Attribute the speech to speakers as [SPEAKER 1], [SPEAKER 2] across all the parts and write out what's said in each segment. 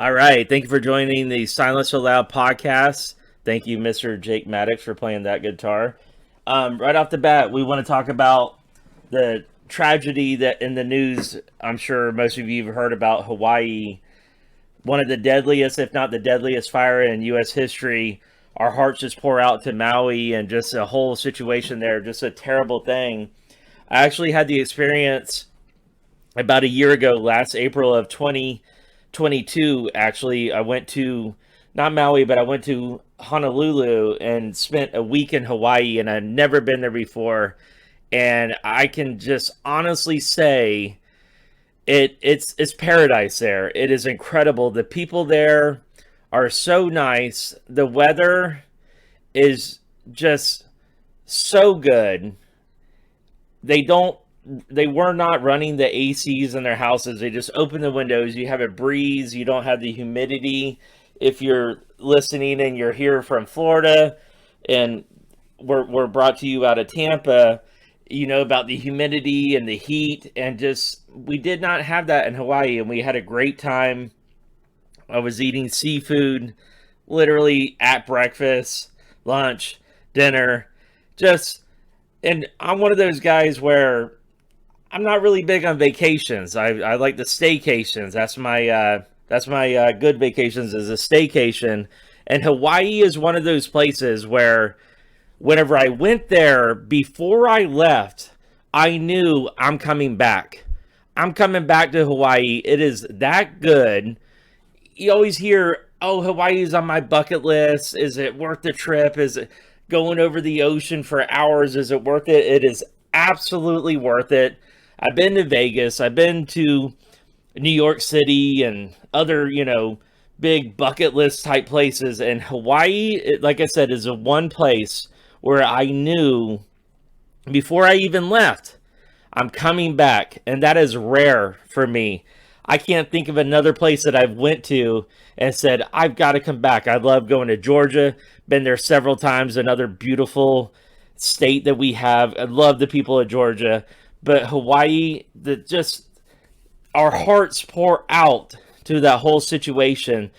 [SPEAKER 1] All right. Thank you for joining the Silence So Loud podcast. Thank you, Mr. Jake Maddox, for playing that guitar. Right off the bat, we want to talk about the tragedy that in the news. I'm sure most of you have heard about Hawaii, one of the deadliest, if not the deadliest, fire in U.S. history. Our hearts just pour out to Maui and just a whole situation there, just a terrible thing. I actually had the experience about a year ago, last April of 2022. Actually, I went to not Maui, but I went to Honolulu and spent a week in Hawaii, and I'd never been there before. And I can just honestly say it's paradise there. It is incredible. The people there are so nice. The weather is just so good. They don't they were not running the ACs in their houses. They just open the windows. You have a breeze. You don't have the humidity. If you're listening and you're here from Florida and we're brought to you out of Tampa, you know about the humidity and the heat, and just we did not have that in Hawaii, and we had a great time. I was eating seafood literally at breakfast, lunch, dinner, just and I'm one of those guys where I'm not really big on vacations. I like the staycations. That's my good vacations is a staycation, and Hawaii is one of those places where whenever I went there before I left, I knew I'm coming back. I'm coming back to Hawaii. It is that good. You always hear, "Oh, Hawaii's on my bucket list. Is it worth the trip? Is it going over the ocean for hours? Is it worth it?" It is absolutely worth it. I've been to Vegas. I've been to New York City and other, big bucket list type places. And Hawaii, like I said, is the one place where I knew before I even left, I'm coming back. And that is rare for me. I can't think of another place that I've went to and said, I've got to come back. I love going to Georgia. Been there several times. Another beautiful state that we have. I love the people of Georgia. But Hawaii, our hearts pour out to that whole situation.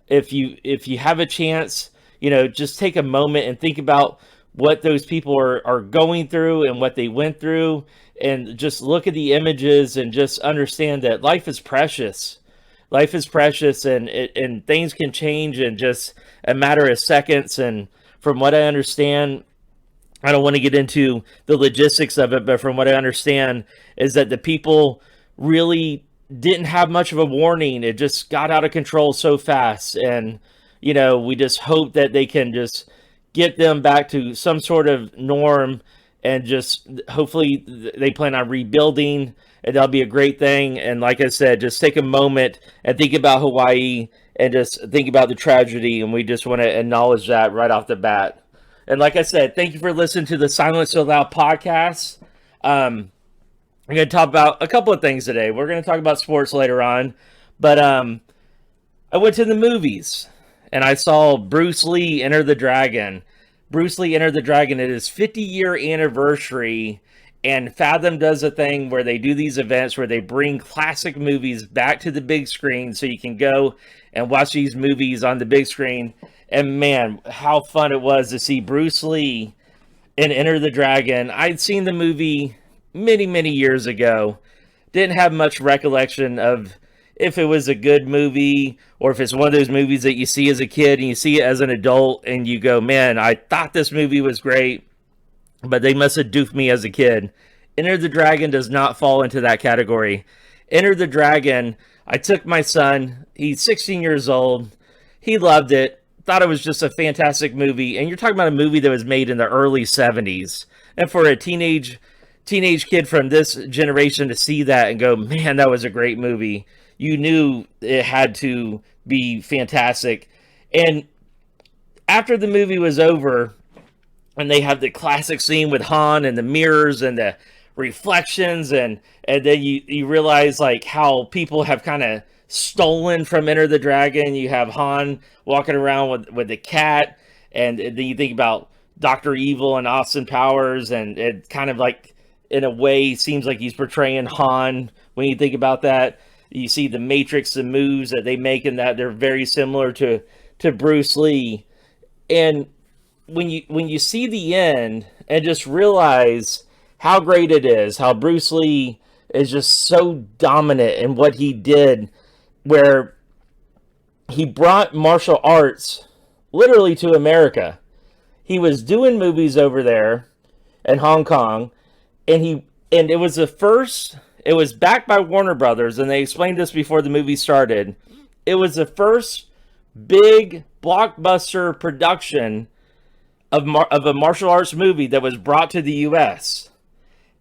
[SPEAKER 1] If you have a chance, just take a moment and think about what those people are going through and what they went through, and just look at the images and just understand that life is precious. Life is precious, and things can change in just a matter of seconds. And from what I understand, I don't want to get into the logistics of it, but from what I understand is that the people really didn't have much of a warning. It just got out of control so fast. And, we just hope that they can just get them back to some sort of norm, and just hopefully they plan on rebuilding, and that'll be a great thing. And like I said, just take a moment and think about Hawaii and just think about the tragedy. And we just want to acknowledge that right off the bat. And like I said, thank you for listening to the Silence So Loud podcast. I'm going to talk about a couple of things today. We're going to talk about sports later on. But I went to the movies, and I saw Bruce Lee Enter the Dragon. Bruce Lee Enter the Dragon. It is 50-year anniversary, and Fathom does a thing where they do these events where they bring classic movies back to the big screen so you can go and watch these movies on the big screen. And man, how fun it was to see Bruce Lee in Enter the Dragon. I'd seen the movie many, many years ago. Didn't have much recollection of if it was a good movie or if it's one of those movies that you see as a kid and you see it as an adult and you go, man, I thought this movie was great, but they must have duped me as a kid. Enter the Dragon does not fall into that category. Enter the Dragon, I took my son. He's 16 years old. He loved it. Thought it was just a fantastic movie. And you're talking about a movie that was made in the early 70s. And for a teenage kid from this generation to see that and go, man, that was a great movie, you knew it had to be fantastic. And after the movie was over, and they have the classic scene with Han and the mirrors and the reflections, and then you realize like how people have kind of stolen from Enter the Dragon. You have Han walking around with the cat, and then you think about Dr. Evil and Austin Powers, and it kind of like in a way seems like he's portraying Han when you think about that. You see the Matrix, the moves that they make, and that they're very similar to Bruce Lee. And when you see the end and just realize how great it is, how Bruce Lee is just so dominant in what he did, where he brought martial arts literally to America. He was doing movies over there in Hong Kong, and it was the first. It was backed by Warner Brothers, and they explained this before the movie started. It was the first big blockbuster production of a martial arts movie that was brought to the U.S.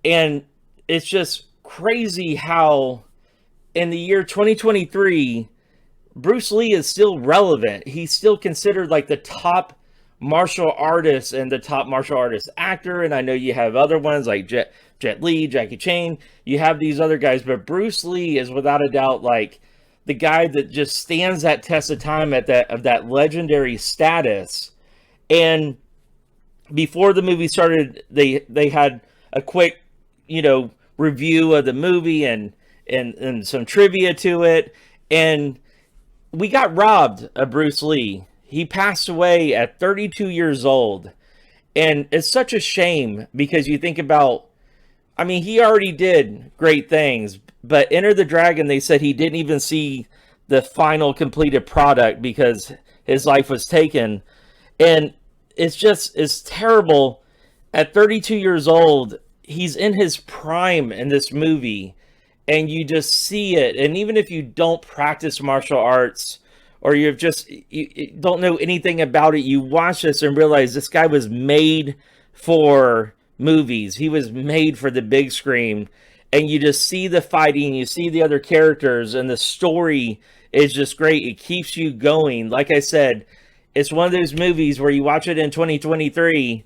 [SPEAKER 1] And it's just crazy how in the year 2023, Bruce Lee is still relevant. He's still considered like the top martial artist and the top martial artist actor. And I know you have other ones like Jet Li, Jackie Chan. You have these other guys, but Bruce Lee is without a doubt like the guy that just stands that test of time of that legendary status. And before the movie started, they had a quick, review of the movie and some trivia to it. And we got robbed of Bruce Lee. He passed away at 32 years old. And it's such a shame because you think about, he already did great things, but Enter the Dragon, they said he didn't even see the final completed product because his life was taken. And it's terrible. At 32 years old, he's in his prime in this movie, and you just see it. And even if you don't practice martial arts, or you don't know anything about it, you watch this and realize this guy was made for movies. He was made for the big screen, and you just see the fighting, you see the other characters, and the story is just great. It keeps you going. Like I said, it's one of those movies where you watch it in 2023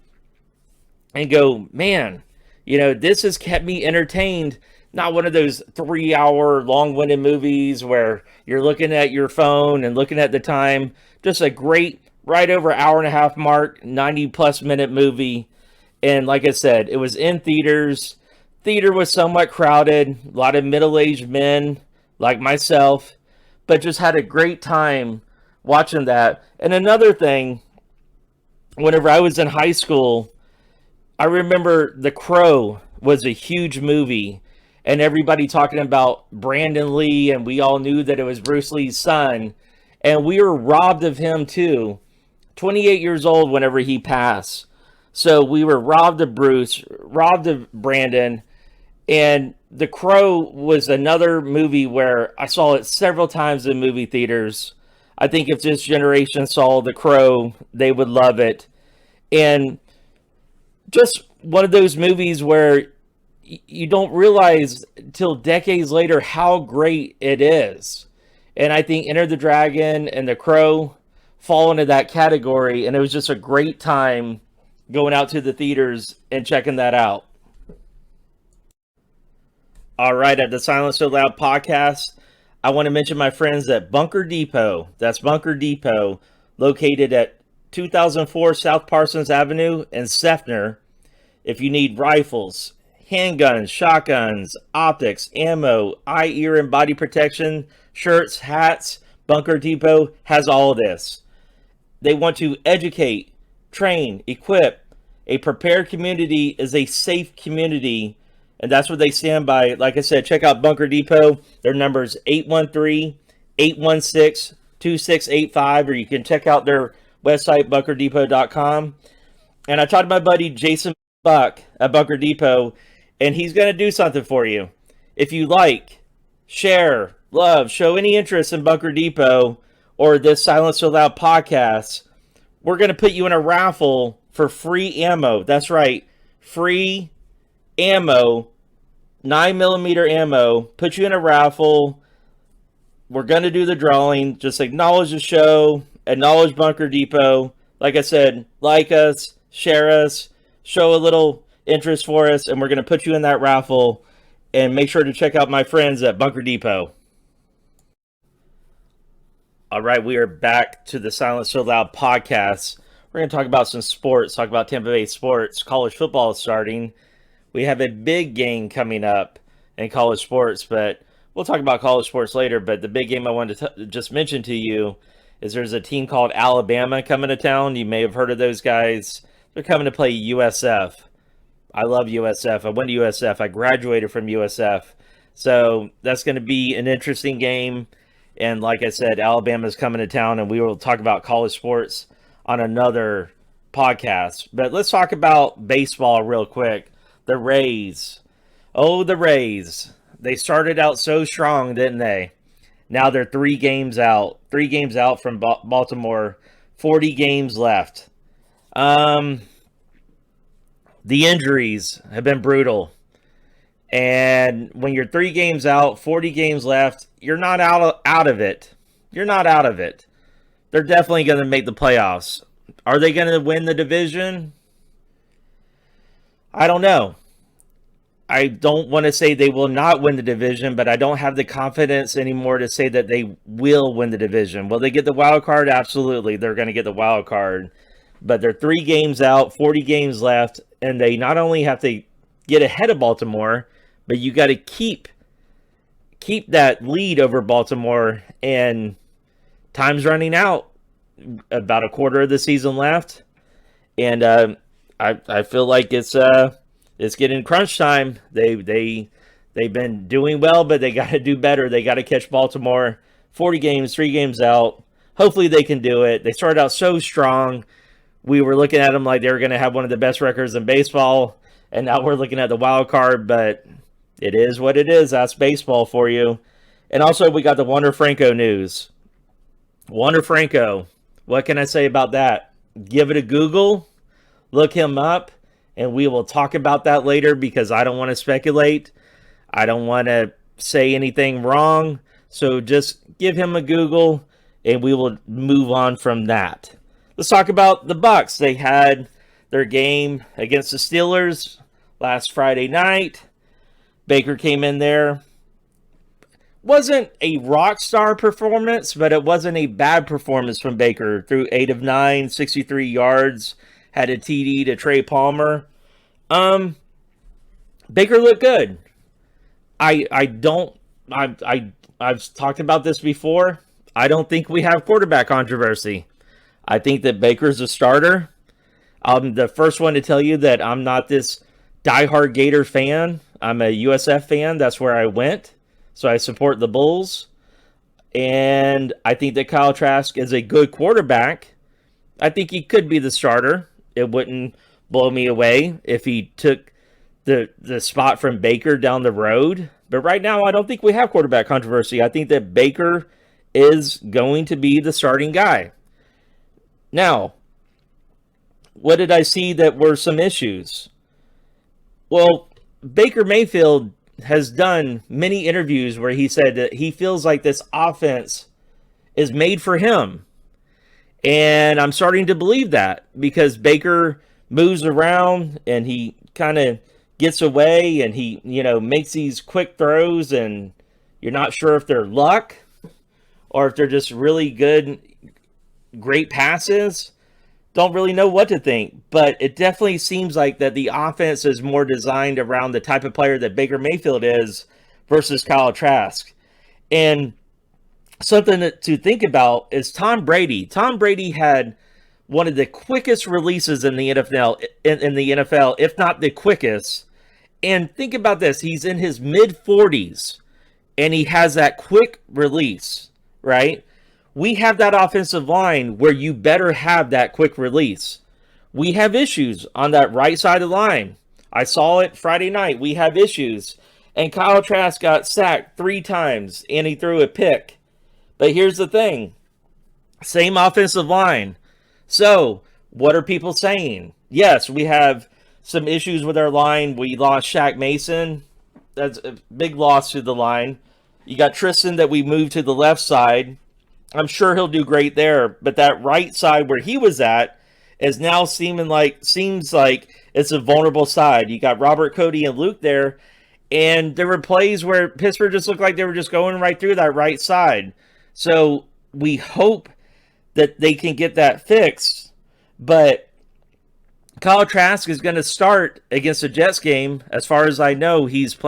[SPEAKER 1] and go, man, this has kept me entertained. Not one of those 3-hour long-winded movies where you're looking at your phone and looking at the time. Just a great, right over hour and a half mark, 90-plus minute movie. And like I said, it was in theaters. Theater was somewhat crowded. A lot of middle-aged men like myself. But just had a great time watching that. And another thing, whenever I was in high school, I remember The Crow was a huge movie, and everybody talking about Brandon Lee, and we all knew that it was Bruce Lee's son, and we were robbed of him too. 28 years old whenever he passed. So we were robbed of Bruce, robbed of Brandon, and The Crow was another movie where I saw it several times in movie theaters. I think if this generation saw The Crow, they would love it. And just one of those movies where you don't realize till decades later how great it is. And I think Enter the Dragon and The Crow fall into that category. And it was just a great time going out to the theaters and checking that out. All right, at the Silence So Loud podcast, I want to mention my friends at Bunker Depot. That's Bunker Depot, located at 2004 South Parsons Avenue in Sefner. If you need rifles, handguns, shotguns, optics, ammo, eye, ear, and body protection, shirts, hats, Bunker Depot has all of this. They want to educate, train, equip. A prepared community is a safe community, and that's what they stand by. Like I said, check out Bunker Depot. Their number is 813-816-2685, or you can check out their website, bunkerdepot.com. And I talked to my buddy Jason Buck at Bunker Depot, and he's going to do something for you. If you like, share, love, show any interest in Bunker Depot or this Silence So Loud podcast, we're going to put you in a raffle for free ammo. That's right, free ammo, 9mm ammo. Put you in a raffle. We're going to do the drawing. Just acknowledge the show, acknowledge Bunker Depot. Like I said, like us, share us, show a little interest for us, and we're going to put you in that raffle. And make sure to check out my friends at Bunker Depot. All right, we are back to the Silence So Loud podcast. We're going to talk about some sports, talk about Tampa Bay sports. College football is starting. We have a big game coming up in college sports, but we'll talk about college sports later, but the big game I wanted to just mention to you is there's a team called Alabama coming to town. You may have heard of those guys. They're coming to play USF. I love USF. I went to USF. I graduated from USF. So that's going to be an interesting game. And like I said, Alabama's coming to town, and we will talk about college sports on another podcast. But let's talk about baseball real quick. The Rays. Oh, the Rays. They started out so strong, didn't they? Now they're 3 games out. 3 games out from Baltimore. 40 games left. The injuries have been brutal. And when you're 3 games out, 40 games left, you're not out of it. You're not out of it. They're definitely going to make the playoffs. Are they going to win the division? I don't know. I don't want to say they will not win the division, but I don't have the confidence anymore to say that they will win the division. Will they get the wild card? Absolutely. They're going to get the wild card. But they're 3 games out, 40 games left, and they not only have to get ahead of Baltimore, but you got to keep that lead over Baltimore, and time's running out. About a quarter of the season left, and I feel like it's getting crunch time. They've been doing well, but they got to do better. They got to catch Baltimore. 40 games, 3 games out. Hopefully they can do it. They started out so strong. We were looking at them like they were going to have one of the best records in baseball, and now we're looking at the wild card, but it is what it is. That's baseball for you. And also we got the Wander Franco news. Wander Franco, what can I say about that? Give it a Google, look him up, and we will talk about that later because I don't want to speculate. I don't want to say anything wrong. So just give him a Google, and we will move on from that. Let's talk about the Bucks. They had their game against the Steelers last Friday night. Baker came in there. Wasn't a rock star performance, but it wasn't a bad performance from Baker. Threw 8 of 9, 63 yards, had a TD to Trey Palmer. Baker looked good. I've talked about this before. I don't think we have quarterback controversy. I think that Baker's a starter. I'm the first one to tell you that I'm not this diehard Gator fan. I'm a USF fan. That's where I went. So I support the Bulls. And I think that Kyle Trask is a good quarterback. I think he could be the starter. It wouldn't blow me away if he took the spot from Baker down the road. But right now, I don't think we have quarterback controversy. I think that Baker is going to be the starting guy. Now, what did I see that were some issues? Well, Baker Mayfield has done many interviews where he said that he feels like this offense is made for him. And I'm starting to believe that because Baker moves around and he kind of gets away and he, makes these quick throws and you're not sure if they're luck or if they're just really good, great passes. Don't really know what to think, but it definitely seems like that the offense is more designed around the type of player that Baker Mayfield is versus Kyle Trask. And something to think about is Tom Brady. Tom Brady had one of the quickest releases in the NFL, if not the quickest. And think about this. He's in his mid-40s, and he has that quick release, right? We have that offensive line where you better have that quick release. We have issues on that right side of the line. I saw it Friday night. We have issues. And Kyle Trask got sacked 3 times, and he threw a pick. But here's the thing. Same offensive line. So, what are people saying? Yes, we have some issues with our line. We lost Shaq Mason. That's a big loss to the line. You got Tristan that we moved to the left side. I'm sure he'll do great there, but that right side where he was at is now seems like it's a vulnerable side. You got Robert, Cody, and Luke there, and there were plays where Pittsburgh just looked like they were just going right through that right side. So we hope that they can get that fixed, but Kyle Trask is going to start against the Jets game. As far as I know, he's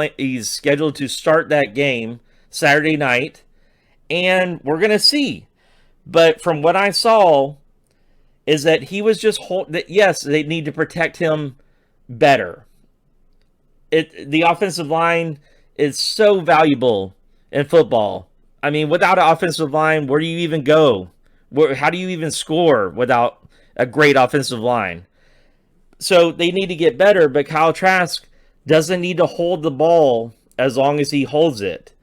[SPEAKER 1] scheduled to start that game Saturday night, and we're going to see. But from what I saw, is that he was just that yes, they need to protect him better. The offensive line is so valuable in football. I mean, without an offensive line, where do you even go? How do you even score without a great offensive line? So they need to get better, but Kyle Trask doesn't need to hold the ball as long as he holds it.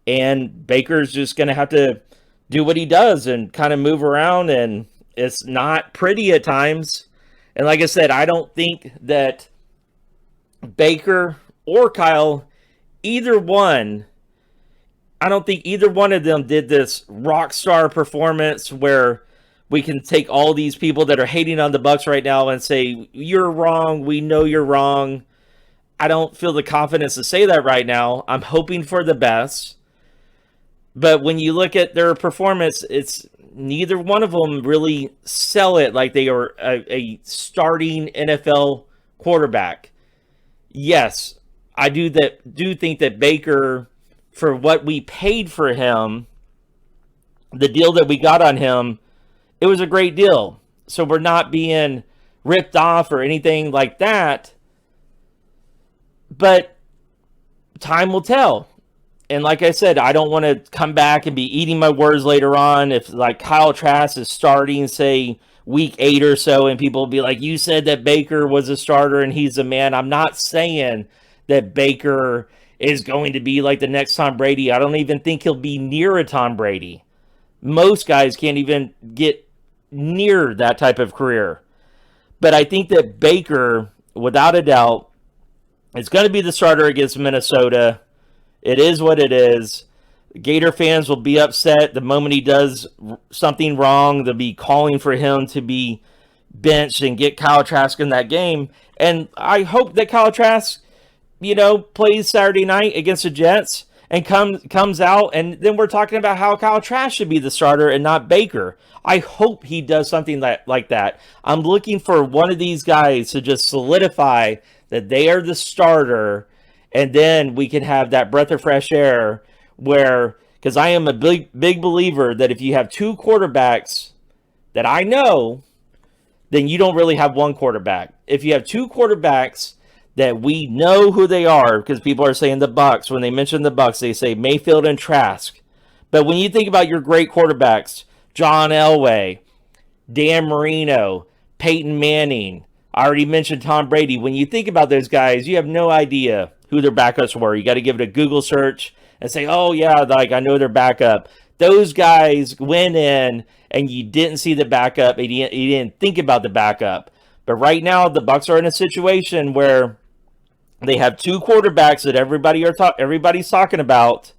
[SPEAKER 1] And Baker's just going to have to do what he does and kind of move around, and it's not pretty at times. And like I said, I don't think that Baker or Kyle, I don't think either one of them did this rock star performance where we can take all these people that are hating on the Bucs right now and say, you're wrong, we know you're wrong. I don't feel the confidence to say that right now. I'm hoping for the best. But when you look at their performance, it's neither one of them really sell it like they are a starting NFL quarterback. Yes, I do think that Baker, for what we paid for him, the deal that we got on him, it was a great deal. So we're not being ripped off or anything like that. But time will tell. And like I said, I don't want to come back and be eating my words later on. If like Kyle Trask is starting, say, week 8 or so, and people will be like, you said that Baker was a starter and he's a man. I'm not saying that Baker is going to be like the next Tom Brady. I don't even think he'll be near a Tom Brady. Most guys can't even get near that type of career. But I think that Baker, without a doubt, is going to be the starter against Minnesota. It is what it is. Gator fans will be upset the moment he does something wrong. They'll be calling for him to be benched and get Kyle Trask in that game. And I hope that Kyle Trask, plays Saturday night against the Jets and comes out, and then we're talking about how Kyle Trask should be the starter and not Baker. I hope he does something like that. I'm looking for one of these guys to just solidify that they are the starter, and then we can have that breath of fresh air where, because I am a big believer that if you have 2 quarterbacks that I know, then you don't really have one quarterback. If you have 2 quarterbacks that we know who they are, because people are saying the Bucs, when they mention the Bucs, they say Mayfield and Trask. But when you think about your great quarterbacks, John Elway, Dan Marino, Peyton Manning, I already mentioned Tom Brady. When you think about those guys, you have no idea who their backups were. You got to give it a Google search and say, oh, yeah, like I know their backup. Those guys went in and you didn't see the backup. And you didn't think about the backup. But right now, the Bucs are in a situation where they have 2 quarterbacks that everybody's talking about.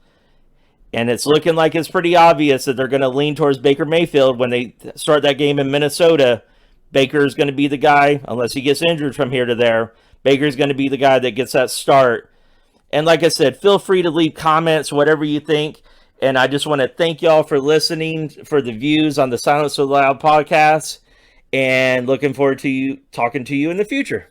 [SPEAKER 1] And it's looking like it's pretty obvious that they're going to lean towards Baker Mayfield when they start that game in Minnesota. Baker's going to be the guy, unless he gets injured from here to there. Baker's going to be the guy that gets that start. And like I said, feel free to leave comments, whatever you think. And I just want to thank y'all for listening, for the views on the Silence So Loud podcast. And looking forward to talking to you in the future.